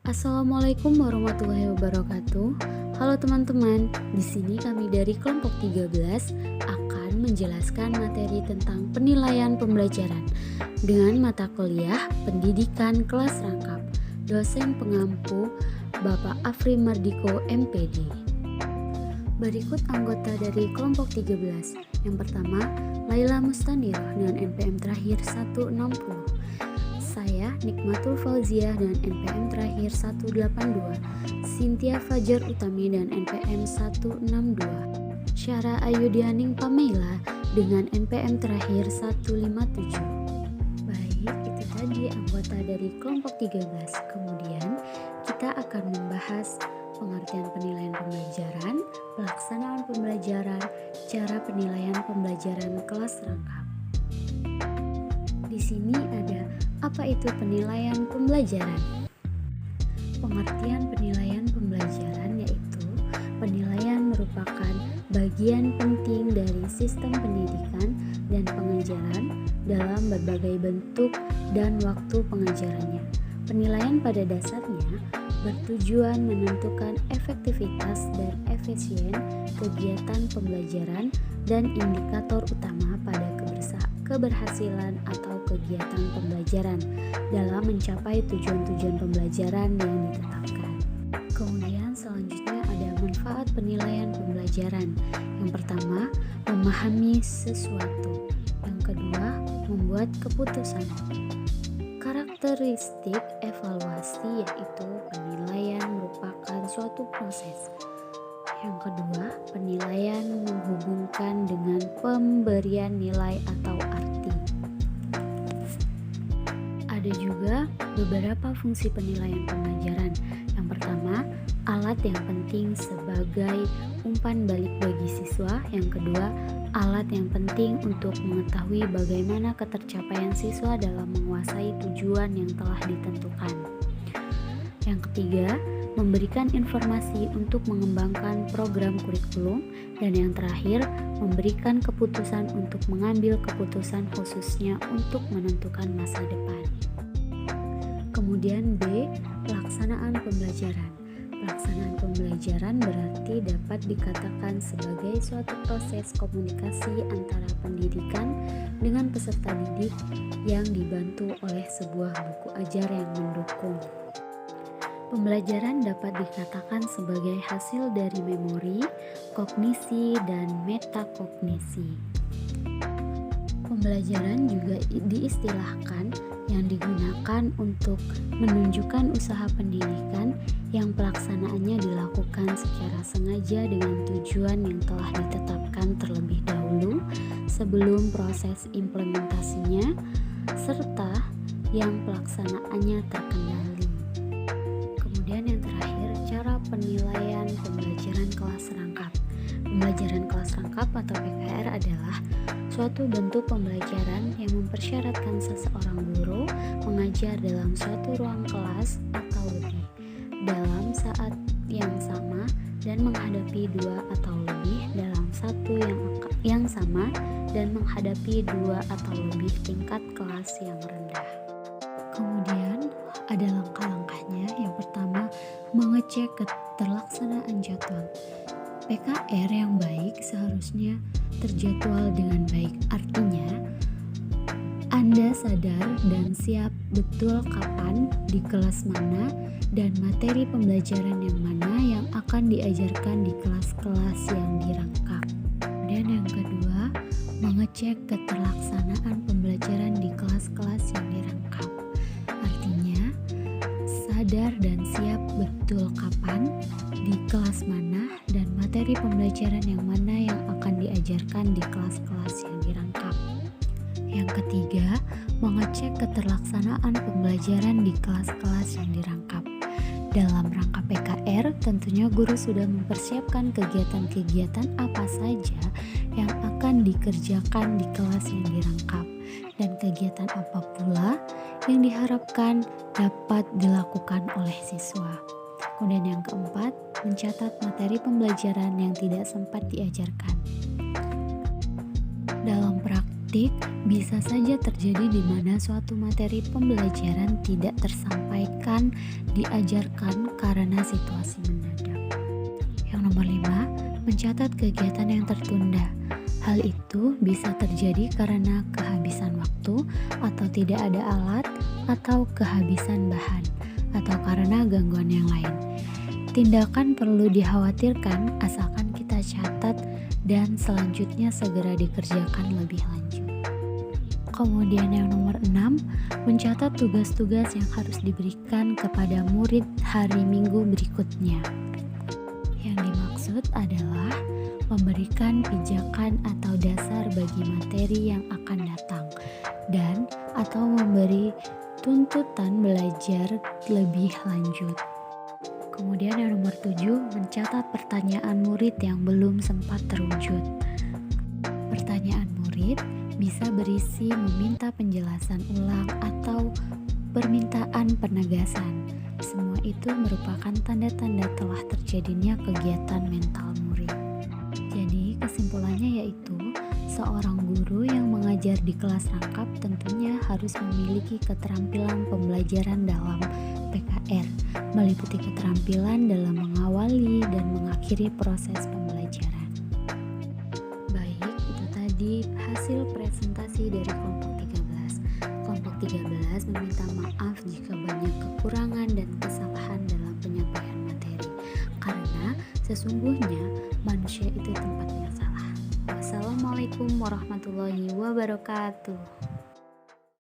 Assalamualaikum warahmatullahi wabarakatuh. Halo teman-teman, di sini kami dari kelompok 13 akan menjelaskan materi tentang penilaian pembelajaran dengan mata kuliah Pendidikan Kelas Rangkap. Dosen pengampu Bapak Afri Mardiko MPD. Berikut anggota dari kelompok 13. Yang pertama, Laila Mustanirah dengan NPM terakhir 160. Saya Nikmatul Fauziah dan NPM terakhir 182, Cynthia Fajar Utami dan NPM 162, Syara Ayudianing Pamela dengan NPM terakhir 157. Baik, itu tadi anggota dari kelompok 13. Kemudian kita akan membahas pengertian penilaian pembelajaran, pelaksanaan pembelajaran, cara penilaian pembelajaran kelas rangkap. Di sini ada apa itu penilaian pembelajaran? Pengertian penilaian pembelajaran yaitu penilaian merupakan bagian penting dari sistem pendidikan dan pengajaran dalam berbagai bentuk dan waktu pengajarannya. Penilaian pada dasarnya bertujuan menentukan efektivitas dan efisien kegiatan pembelajaran dan indikator utama pada keberhasilan atau kegiatan pembelajaran dalam mencapai tujuan-tujuan pembelajaran yang ditetapkan. Kemudian selanjutnya ada manfaat penilaian pembelajaran. Yang pertama, memahami sesuatu. Yang kedua, membuat keputusan. Karakteristik evaluasi yaitu penilaian merupakan suatu proses. Yang kedua, penilaian menghubungkan dengan pemberian nilai atau arti. Ada juga beberapa fungsi penilaian pembelajaran. Yang pertama, alat yang penting sebagai umpan balik bagi siswa. Yang kedua, alat yang penting untuk mengetahui bagaimana ketercapaian siswa dalam menguasai tujuan yang telah ditentukan. Yang ketiga, memberikan informasi untuk mengembangkan program kurikulum, dan yang terakhir, memberikan keputusan untuk mengambil keputusan khususnya untuk menentukan masa depan. Kemudian B, pelaksanaan pembelajaran. Pelaksanaan pembelajaran berarti dapat dikatakan sebagai suatu proses komunikasi antara pendidikan dengan peserta didik yang dibantu oleh sebuah buku ajar yang mendukung. Pembelajaran dapat dikatakan sebagai hasil dari memori, kognisi, dan metakognisi. Pembelajaran juga diistilahkan yang digunakan untuk menunjukkan usaha pendidikan yang pelaksanaannya dilakukan secara sengaja dengan tujuan yang telah ditetapkan terlebih dahulu sebelum proses implementasinya, serta yang pelaksanaannya terkendali. Kemudian yang terakhir, cara penilaian pembelajaran kelas rangkap. Pembelajaran kelas rangkap atau PKR adalah suatu bentuk pembelajaran yang mempersyaratkan seseorang guru mengajar dalam suatu ruang kelas atau lebih dalam saat yang sama dan menghadapi dua atau lebih dalam satu yang sama dan menghadapi dua atau lebih tingkat kelas yang rendah. Kemudian ada langkah-langkahnya. Yang pertama, mengecek keterlaksanaan jadwal. PKR yang baik seharusnya terjadwal dengan baik. Artinya, Anda sadar dan siap betul kapan, di kelas mana, dan materi pembelajaran yang mana yang akan diajarkan di kelas-kelas yang dirangkap. Kemudian yang kedua, mengecek keterlaksanaan pembelajaran di kelas-kelas yang dirangkap. Artinya, sadar dan siap betul kapan, di kelas mana, dan materi pembelajaran yang mana yang akan diajarkan di kelas-kelas yang dirangkap. Yang ketiga, mengecek keterlaksanaan pembelajaran di kelas-kelas yang dirangkap. Dalam rangka PKR, tentunya guru sudah mempersiapkan kegiatan-kegiatan apa saja yang akan dikerjakan di kelas yang dirangkap, dan kegiatan apa pula yang diharapkan dapat dilakukan oleh siswa. Kemudian yang keempat, mencatat materi pembelajaran yang tidak sempat diajarkan. Dalam titik bisa saja terjadi di mana suatu materi pembelajaran tidak tersampaikan, diajarkan karena situasi mendadak. Yang nomor 5, mencatat kegiatan yang tertunda. Hal itu bisa terjadi karena kehabisan waktu atau tidak ada alat atau kehabisan bahan atau karena gangguan yang lain. Tindakan perlu dikhawatirkan asalkan kita catat dan selanjutnya segera dikerjakan lebih lanjut. Kemudian yang nomor 6, mencatat tugas-tugas yang harus diberikan kepada murid hari Minggu berikutnya. Yang dimaksud adalah memberikan pijakan atau dasar bagi materi yang akan datang dan atau memberi tuntutan belajar lebih lanjut. Kemudian yang nomor 7, mencatat pertanyaan murid yang belum sempat terwujud. Pertanyaan murid bisa berisi meminta penjelasan ulang atau permintaan penegasan. Semua itu merupakan tanda-tanda telah terjadinya kegiatan mental murid. Jadi kesimpulannya yaitu seorang guru yang mengajar di kelas rangkap tentunya harus memiliki keterampilan pembelajaran dalam PKR, meliputi keterampilan dalam mengawali dan mengakhiri proses pembelajaran. Baik, itu tadi hasil presentasi dari kelompok 13. Kelompok 13 meminta maaf jika banyak kekurangan dan kesalahan dalam penyampaian materi, karena sesungguhnya manusia itu tempatnya salah. Wassalamualaikum warahmatullahi wabarakatuh.